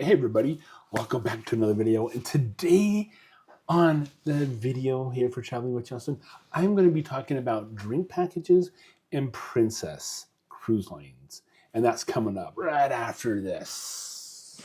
Hey everybody, welcome back to another video. And today on the video here for Traveling with Justin, I'm going to be talking about drink packages and Princess cruise lines. And that's coming up right after this.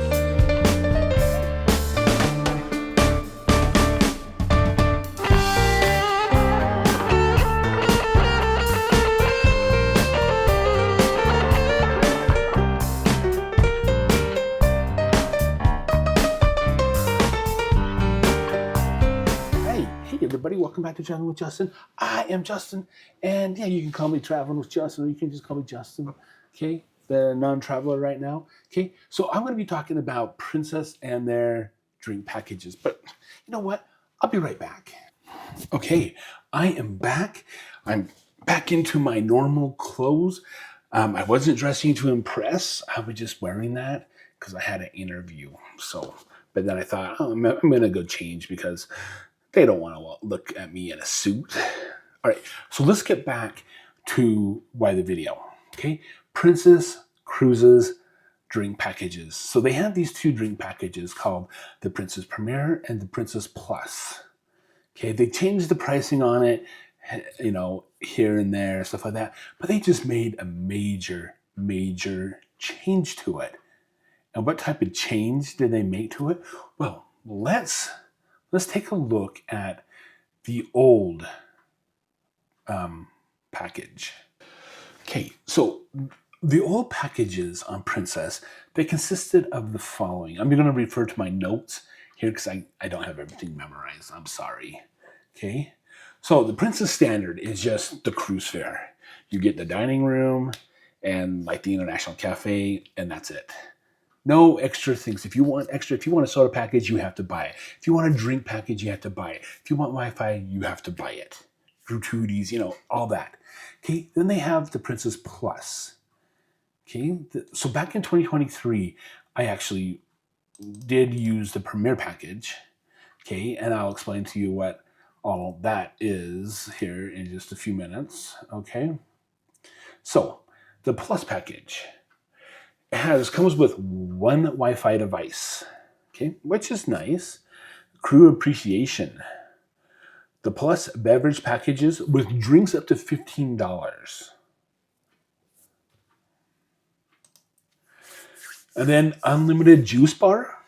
Hey everybody, welcome back to Traveling with Justin. I am Justin, and yeah, you can call me Traveling with Justin, or you can just call me Justin, okay? The non-traveler right now, okay? So I'm going to be talking about Princess and their drink packages, but you know what? I'll be right back. Okay, I am back. I'm back into my normal clothes. I wasn't dressing to impress. I was just wearing that because I had an interview. So, but then I thought, oh, I'm going to go change because they don't want to look at me in a suit. All right, so let's get back to why the video. Okay, Princess Cruises drink packages. So they have these two drink packages called the Princess Premier and the Princess Plus. Okay, they changed the pricing on it, you know, here and there, stuff like that. But they just made a major change to it. And what type of change did they make to it? Well, let's take a look at the old package. Okay, so the old packages on Princess, they consisted of the following. I'm going to refer to my notes here because I don't have everything memorized. I'm sorry. Okay, so the Princess Standard is just the cruise fare. You get the dining room and like the International Cafe, and that's it. No extra things. If you want a soda package, you have to buy it. If you want a drink package, you have to buy it. If you want Wi-Fi, you have to buy it. Gratuities, you know, all that. Okay, then they have the Princess Plus. Okay, so back in 2023, I actually did use the Premier package. Okay, and I'll explain to you what all that is here in just a few minutes. Okay, so the Plus package comes with one Wi-Fi device, okay, which is nice. Crew appreciation. The Plus beverage packages with drinks up to $15. And then unlimited juice bar.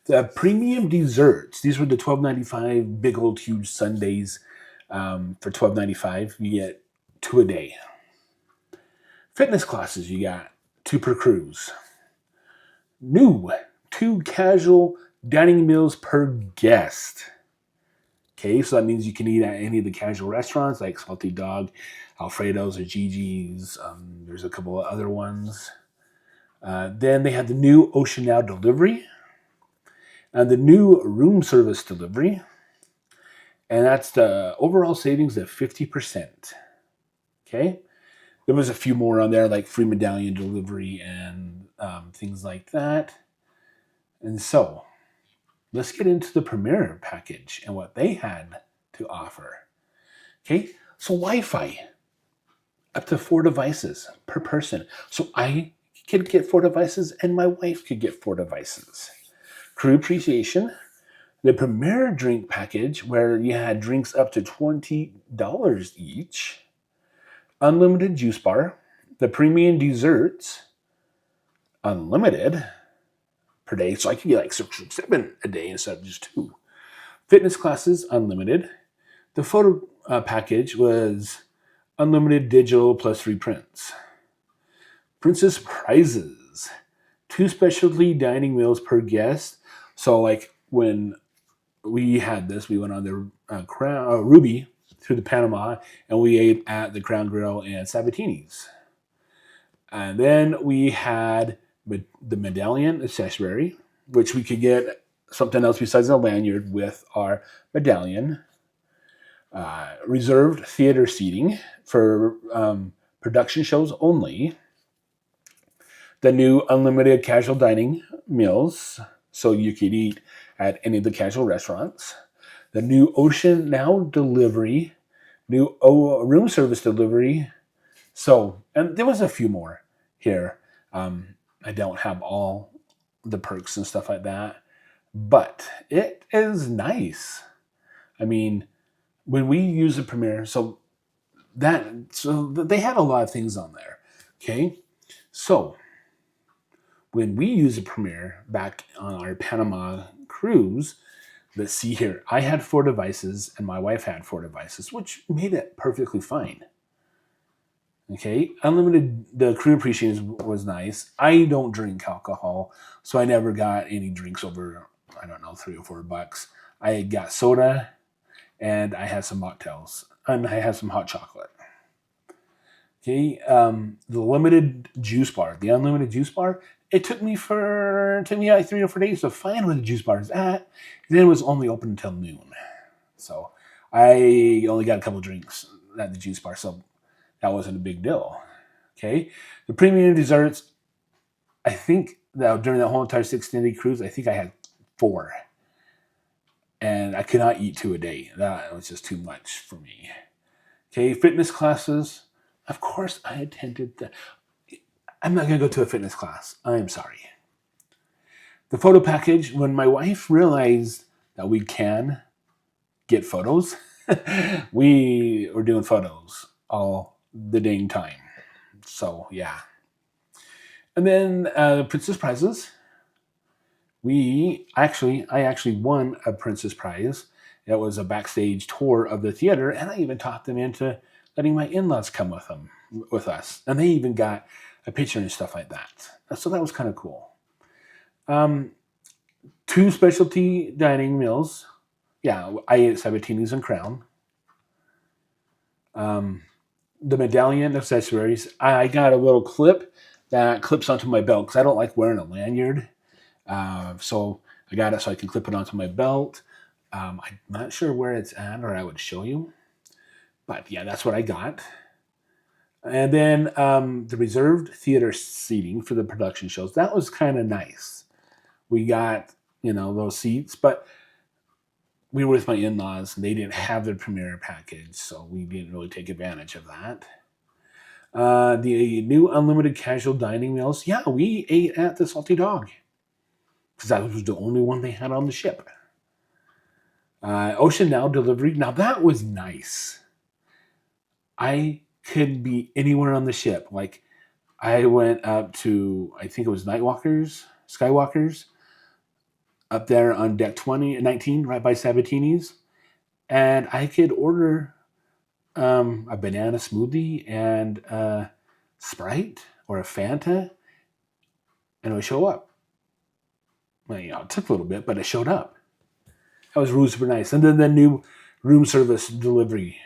The premium desserts. These were the $12.95 big old huge sundaes for $12.95. You get 2 a day. Fitness classes, you got 2 per cruise. New 2 casual dining meals per guest. Okay, so that means you can eat at any of the casual restaurants like Salty Dog, Alfredo's, or Gigi's. There's a couple of other ones. Then they have the new Ocean Now delivery and the new room service delivery. And that's the overall savings of 50%. Okay, there was a few more on there like free medallion delivery and things like that. And so let's get into the Premier package and what they had to offer. Okay, so Wi-Fi, up to 4 devices per person. So I could get 4 devices and my wife could get 4 devices. Crew appreciation, the Premier drink package where you had drinks up to $20 each. Unlimited juice bar, the premium desserts, unlimited per day. So I could get like 6 or 7 a day instead of just 2. Fitness classes, unlimited. The photo package was unlimited digital plus free prints. Princess prizes, 2 specialty dining meals per guest. So like when we had this, we went on the Ruby through the Panama, and we ate at the Crown Grill and Sabatini's. And then we had the medallion accessory, which we could get something else besides a lanyard with our medallion. Reserved theater seating for production shows only. The new unlimited casual dining meals, so you could eat at any of the casual restaurants. The new Ocean Now delivery, new room service delivery. So, and there was a few more here. I don't have all the perks and stuff like that. But it is nice. I mean, when we use the Premiere, so they had a lot of things on there. Okay, so when we use the Premiere back on our Panama cruise, let's see here. I had 4 devices and my wife had 4 devices, which made it perfectly fine. Okay, unlimited, the crew appreciation was nice. I don't drink alcohol, so I never got any drinks over, I don't know, $3 or $4. I got soda and I had some mocktails and I had some hot chocolate. Okay, the unlimited juice bar, it took me like 3 or 4 days to find where the juice bar is at. Then it was only open until noon. So I only got a couple drinks at the juice bar, so that wasn't a big deal. Okay, the premium desserts, I think that during that whole entire 16-day cruise, I think I had 4. And I could not eat 2 a day. That was just too much for me. Okay, fitness classes. Of course, I attended the. I'm not going to go to a fitness class. I'm sorry. The photo package, when my wife realized that we can get photos, we were doing photos all the dang time. So, yeah. And then Princess Prizes. I actually won a Princess Prize. It was a backstage tour of the theater, and I even talked them into letting my in-laws come with us. And they even got a picture and stuff like that. So that was kind of cool. 2 specialty dining meals. Yeah, I ate Sabatini's and Crown. The medallion accessories. I got a little clip that clips onto my belt because I don't like wearing a lanyard. So I got it so I can clip it onto my belt. I'm not sure where it's at, or I would show you. But yeah, that's what I got. And then the reserved theater seating for the production shows. That was kind of nice. We got, those seats, but we were with my in-laws and they didn't have their premiere package, so we didn't really take advantage of that. The new unlimited casual dining meals. Yeah, we ate at the Salty Dog because that was the only one they had on the ship. Ocean Now delivery. Now that was nice. I could be anywhere on the ship. Like I went up to, I think it was Skywalkers, up there on deck 19, right by Sabatini's. And I could order a banana smoothie and a Sprite or a Fanta, and it would show up. Well, it took a little bit, but it showed up. That was really super nice. And then the new room service delivery.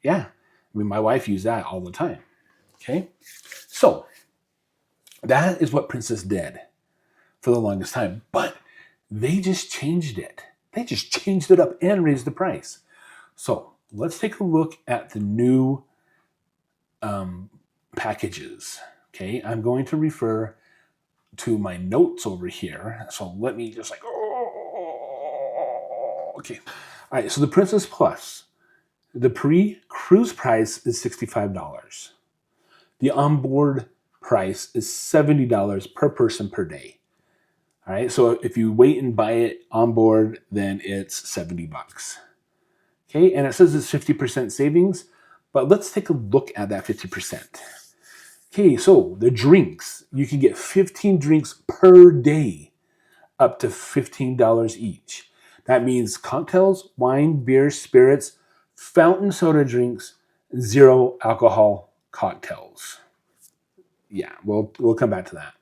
Yeah, my wife used that all the time. Okay, so that is what Princess did for the longest time. But they just changed it. They just changed it up and raised the price. So let's take a look at the new packages. Okay, I'm going to refer to my notes over here. So let me just okay. All right, so the Princess Plus, the pre-cruise price is $65. The onboard price is $70 per person per day. All right, so if you wait and buy it on board, then it's $70. Okay, and it says it's 50% savings, but let's take a look at that 50%. Okay, so the drinks, you can get 15 drinks per day, up to $15 each. That means cocktails, wine, beer, spirits, fountain soda drinks, 0 alcohol cocktails. Yeah, we'll come back to that.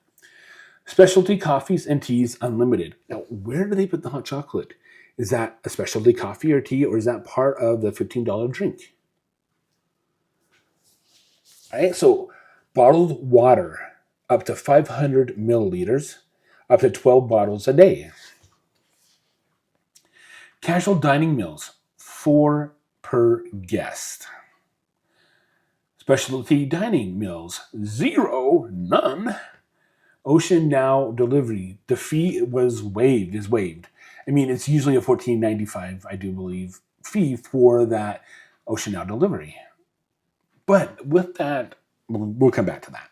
Specialty coffees and teas unlimited. Now, where do they put the hot chocolate? Is that a specialty coffee or tea, or is that part of the $15 drink? All right, so bottled water, up to 500 milliliters, up to 12 bottles a day. Casual dining meals, 4 per guest. Specialty dining meals, 0, none. Ocean Now delivery, the fee is waived. I mean, it's usually a $14.95, I do believe, fee for that Ocean Now delivery. But with that, we'll come back to that.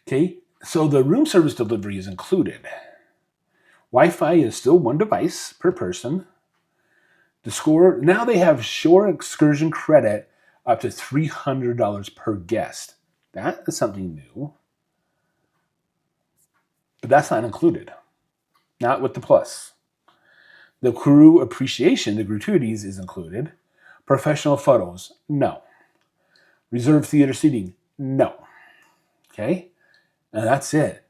Okay, so the room service delivery is included. Wi-Fi is still one device per person. The score, now they have shore excursion credit up to $300 per guest. That is something new. But that's not included. Not with the plus. The crew appreciation, the gratuities, is included. Professional photos, no. Reserved theater seating, no. Okay? And that's it.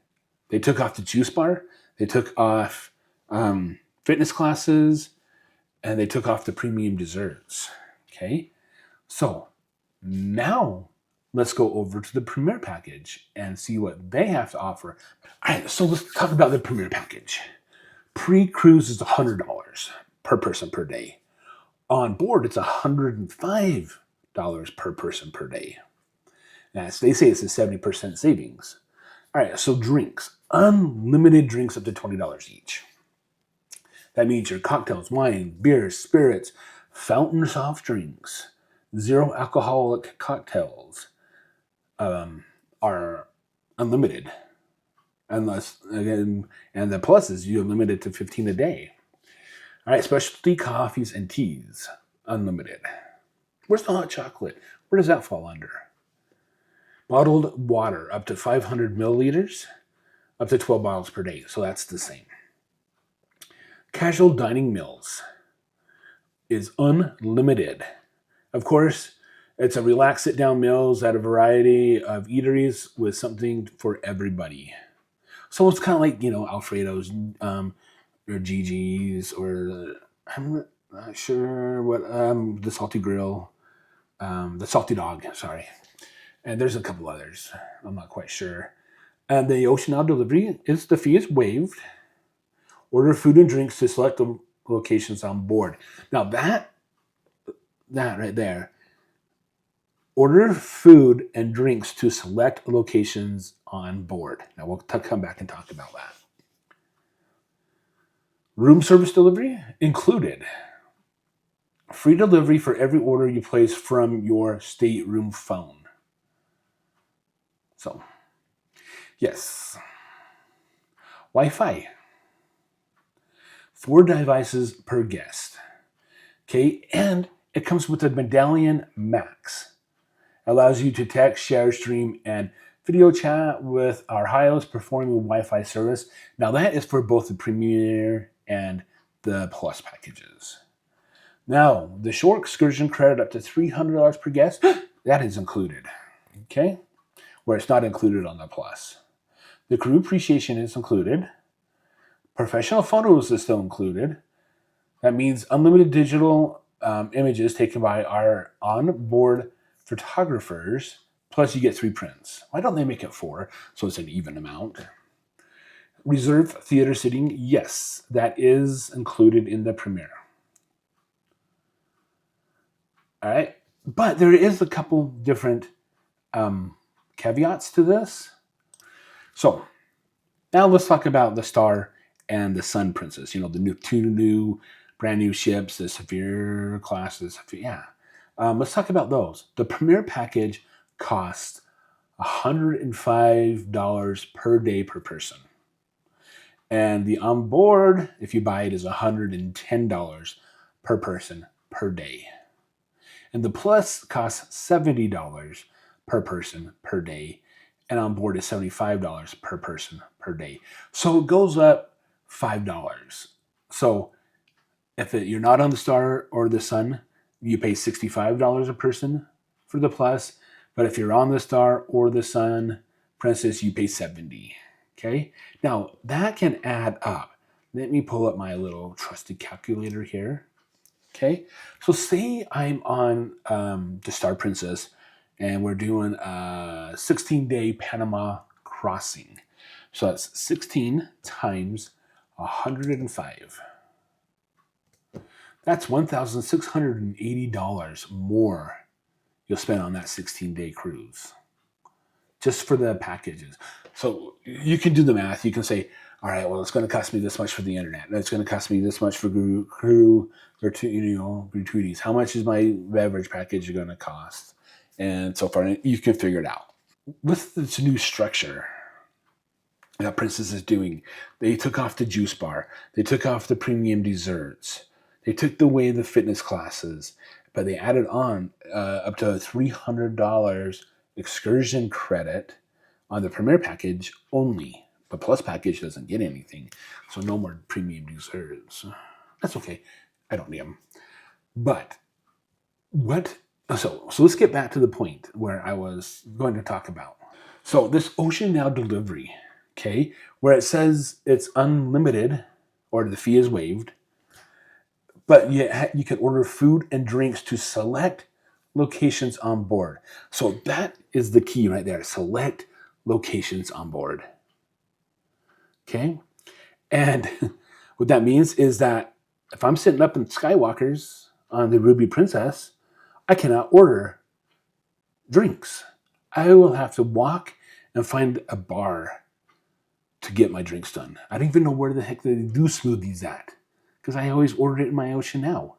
They took off the juice bar. They took off fitness classes. And they took off the premium desserts. Okay? So now let's go over to the Premier package and see what they have to offer. All right, so let's talk about the Premier package. Pre-cruise is $100 per person per day. On board, it's $105 per person per day. Now, they say it's a 70% savings. All right, so drinks. Unlimited drinks up to $20 each. That means your cocktails, wine, beers, spirits, fountain soft drinks, zero alcoholic cocktails are unlimited. Unless, again, and the plus is you're limited to 15 a day. All right, specialty coffees and teas, unlimited. Where's the hot chocolate? Where does that fall under? Bottled water, up to 500 milliliters, up to 12 bottles per day. So that's the same. Casual dining meals is unlimited. Of course, it's a relaxed sit-down meals at a variety of eateries with something for everybody. So it's kind of like, Alfredo's or Gigi's or I'm not sure what, the Salty Grill, the Salty Dog, sorry. And there's a couple others. I'm not quite sure. And the Ocean Isle delivery, the fee is waived. Order food and drinks to select the locations on board. Now that right there, order food and drinks to select locations on board. Now we'll come back and talk about that. Room service delivery included. Free delivery for every order you place from your stateroom phone. So, yes. Wi-Fi. 4 devices per guest. Okay, and it comes with a Medallion Max. Allows you to text, share, stream, and video chat with our highest performing Wi-Fi service. Now that is for both the Premier and the Plus packages. Now, the shore excursion credit up to $300 per guest, that is included. Okay, where it's not included on the Plus. The crew appreciation is included. Professional photos is still included. That means unlimited digital images taken by our onboard photographers, plus you get 3 prints. Why don't they make it 4, so it's an even amount? Reserved theater seating, yes, that is included in the Premier. All right, but there is a couple different caveats to this. So now let's talk about the Star and the Sun Princess. The two brand new ships, the Severe classes. Yeah. Let's talk about those. The Premier package costs $105 per day per person. And the onboard, if you buy it, is $110 per person per day. And the Plus costs $70 per person per day. And on board is $75 per person per day. So it goes up $5. So if you're not on the Star or the Sun, you pay $65 a person for the Plus. But if you're on the Star or the Sun Princess, you pay $70. Okay? Now, that can add up. Let me pull up my little trusted calculator here. Okay? So say I'm on the Star Princess and we're doing a 16-day Panama crossing. So that's 16 times 105. That's $1,680 more you'll spend on that 16-day cruise. Just for the packages. So you can do the math. You can say, all right, well, it's going to cost me this much for the internet. It's going to cost me this much for crew or gratuities. How much is my beverage package going to cost? And so far, you can figure it out. With this new structure, that Princess is doing. They took off the juice bar. They took off the premium desserts. They took away the fitness classes, but they added on up to $300 excursion credit on the Premier package only. The Plus package doesn't get anything, so no more premium desserts. That's okay. I don't need them. But what? So let's get back to the point where I was going to talk about. So this Ocean Now delivery, okay, where it says it's unlimited or the fee is waived, but you can order food and drinks to select locations on board. So that is the key right there. Select locations on board. Okay? And what that means is that if I'm sitting up in Skywalkers on the Ruby Princess, I cannot order drinks. I will have to walk and find a bar to get my drinks done. I don't even know where the heck they do smoothies at, because I always order it in my Ocean Now.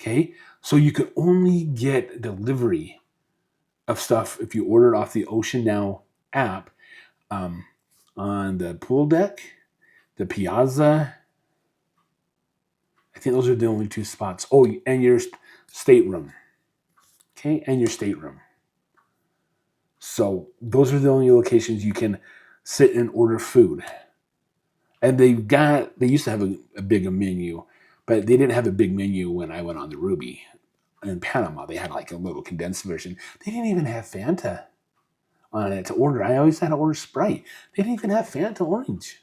Okay? So you could only get delivery of stuff if you order it off the Ocean Now app on the pool deck, the piazza. I think those are the only two spots. Oh, and your stateroom. Okay? And your stateroom. So those are the only locations you can sit and order food. And they used to have a bigger menu, but they didn't have a big menu when I went on the Ruby. In Panama, they had like a little condensed version. They didn't even have Fanta on it to order. I always had to order Sprite. They didn't even have Fanta Orange.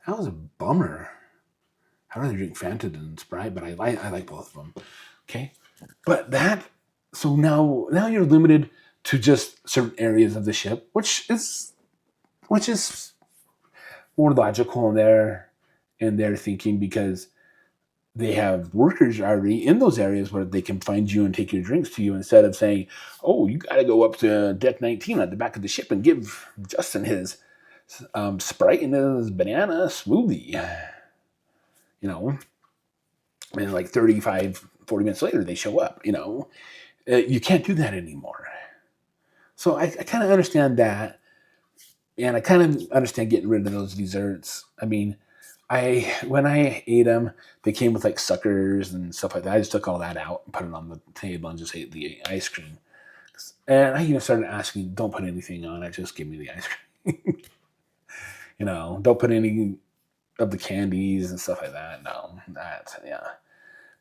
That was a bummer. I'd rather drink Fanta than Sprite, but I like both of them. Okay? But so now you're limited to just certain areas of the ship, which is more logical in their thinking, because they have workers already in those areas where they can find you and take your drinks to you, instead of saying, oh, you got to go up to deck 19 at the back of the ship and give Justin his Sprite and his banana smoothie. You know, and like 35, 40 minutes later, they show up, you know. You can't do that anymore. So I kind of understand that. And I kind of understand getting rid of those desserts. I mean, when I ate them, they came with like suckers and stuff like that. I just took all that out and put it on the table and just ate the ice cream. And I even started asking, don't put anything on it, just give me the ice cream. You know, don't put any of the candies and stuff like that. No, yeah.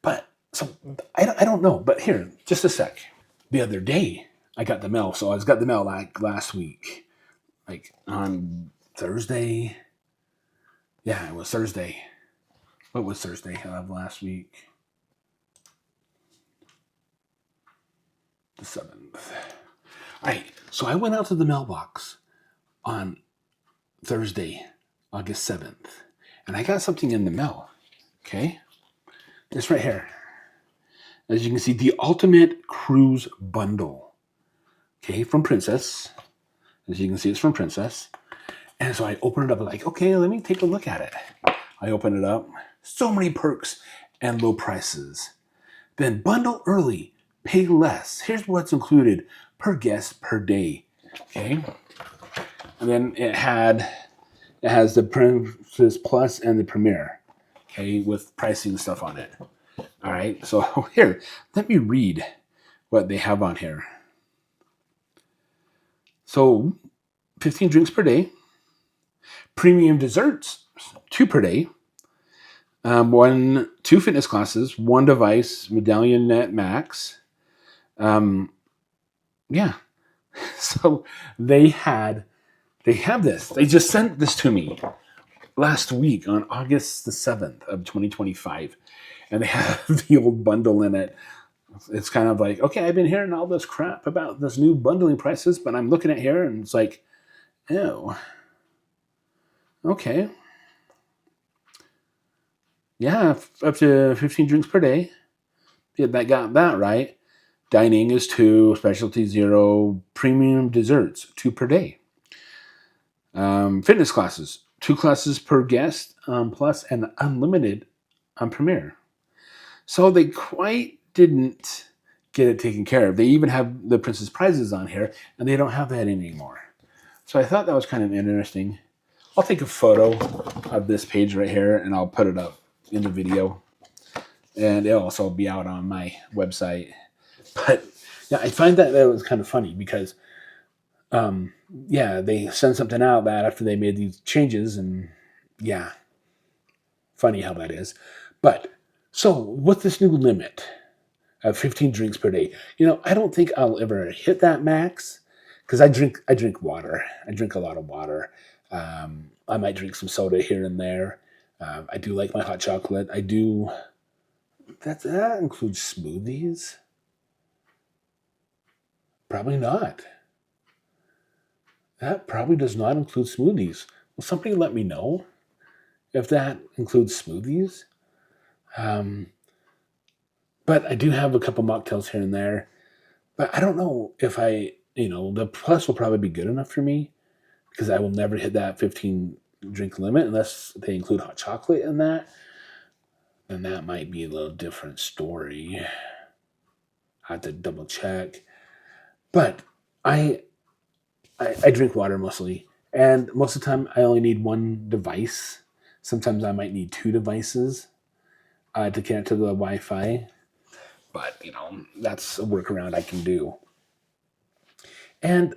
But so I don't know. But here, just a sec. The other day, I got the mail. So I got the mail like last week, like on Thursday. Yeah, it was Thursday. What was Thursday of last week? The 7th. All right, so I went out to the mailbox on Thursday, August 7th, and I got something in the mail. Okay? This right here. As you can see, the Ultimate Cruise Bundle. Okay, from Princess. As you can see, it's from Princess. And so I opened it up, like, okay, let me take a look at it. I open it up. So many perks and low prices. Then bundle early, pay less. Here's what's included per guest per day. Okay. And then it has the Princess Plus and the Premier. Okay, with pricing and stuff on it. All right. So here, let me read what they have on here. So 15 drinks per day. Premium desserts, 2 per day. 2 fitness classes, 1 device, Medallion Net Max. Yeah. So they have this. They just sent this to me last week on August the 7th of 2025. And they have the old bundle in it. It's kind of like, okay, I've been hearing all this crap about this new bundling prices, but I'm looking at here and it's like, ew. Okay. Yeah, up to 15 drinks per day. Yeah, that got that right. Dining is 2, specialty 0, premium desserts 2 per day. Fitness classes, 2 classes per guest, plus and unlimited on Premier. So they quite didn't get it taken care of. They even have the Princess Prizes on here, and they don't have that anymore. So I thought that was kind of interesting. I'll take a photo of this page right here and I'll put it up in the video. And it'll also be out on my website. But yeah, I find that was kind of funny because, yeah, they send something out that after they made these changes, and yeah, funny how that is. But so with this new limit of 15 drinks per day, I don't think I'll ever hit that max because I drink water. I drink a lot of water. I might drink some soda here and there. I do like my hot chocolate. I do. That includes smoothies. Probably not. That probably does not include smoothies. Will somebody let me know if that includes smoothies? But I do have a couple mocktails here and there. But I don't know if the plus will probably be good enough for me because I will never hit that 15 drink limit unless they include hot chocolate in that. And that might be a little different story. I have to double check. But I drink water mostly. And most of the time I only need one device. Sometimes I might need two devices to connect to the Wi-Fi. But, that's a workaround I can do. And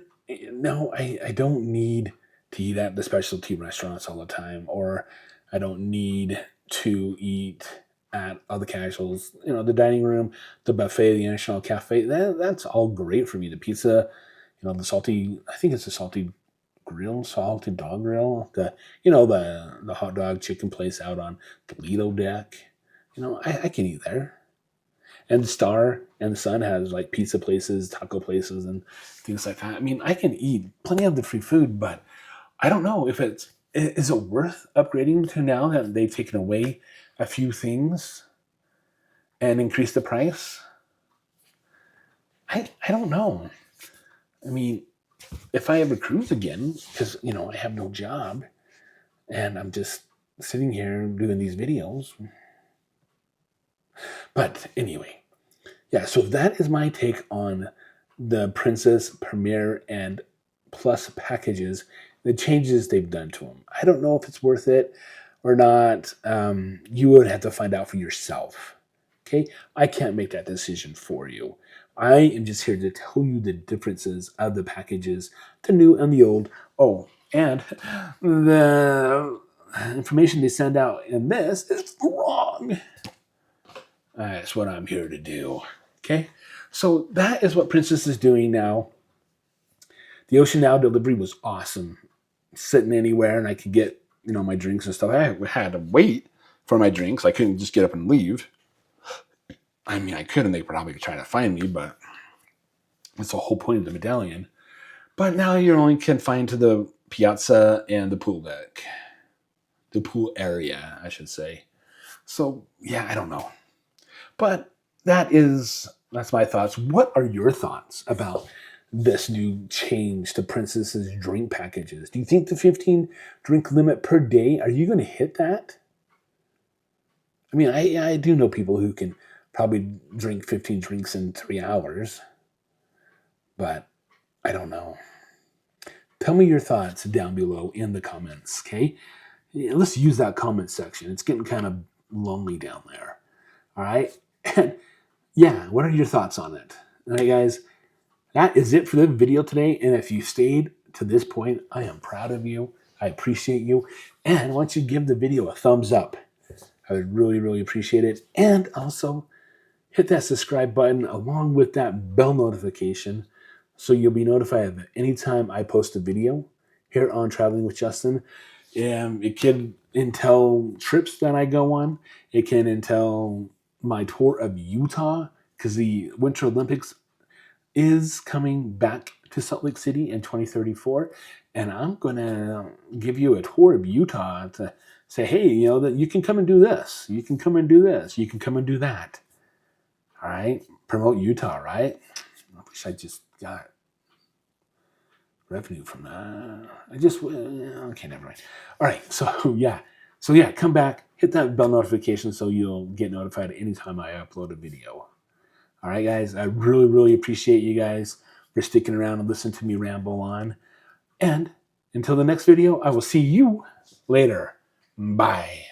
no, I don't need to eat at the specialty restaurants all the time, or I don't need to eat at other casuals, the dining room, the buffet, the International Cafe. That's all great for me. The pizza, the salty, I think it's a salty grill, salted dog grill, the hot dog chicken place out on the Lido deck. I can eat there. And Star and the Sun has like pizza places, taco places, and things like that. I mean, I can eat plenty of the free food, but I don't know if is it worth upgrading to now that they've taken away a few things and increased the price? I don't know. I mean, if I ever cruise again, because I have no job and I'm just sitting here doing these videos. But anyway. Yeah, so that is my take on the Princess, Premier, and Plus packages, the changes they've done to them. I don't know if it's worth it or not. You would have to find out for yourself. Okay? I can't make that decision for you. I am just here to tell you the differences of the packages, the new and the old. Oh, and the information they send out in this is wrong. That's what I'm here to do. Okay, so that is what Princess is doing now. The Ocean Now delivery was awesome. Sitting anywhere, and I could get my drinks and stuff. I had to wait for my drinks. I couldn't just get up and leave. I mean, I could, and they probably try to find me, but that's the whole point of the medallion. But now you only confined to the piazza and the pool deck, the pool area, I should say. So yeah, I don't know, but that's my thoughts. What are your thoughts about this new change to Princess's drink packages? Do you think the 15 drink limit per day, are you going to hit that? I mean, I do know people who can probably drink 15 drinks in 3 hours, but I don't know. Tell me your thoughts down below in the comments, okay? Let's use that comment section. It's getting kind of lonely down there, all right? And yeah, what are your thoughts on it? All right, guys, that is it for the video today. And if you stayed to this point, I am proud of you. I appreciate you. And once you give the video a thumbs up, I would really, really appreciate it. And also hit that subscribe button along with that bell notification so you'll be notified of it anytime I post a video here on Traveling with Justin. It can entail trips that I go on. It can entail my tour of Utah because the Winter Olympics is coming back to Salt Lake City in 2034. And I'm going to give you a tour of Utah to say, hey, that you can come and do this. You can come and do this. You can come and do that. All right? Promote Utah, right? I wish I just got revenue from that. Okay, never mind. All right, so yeah. Come back, hit that bell notification so you'll get notified anytime I upload a video. All right, guys, I really, really appreciate you guys for sticking around and listening to me ramble on. And Until the next video, I will see you later. Bye.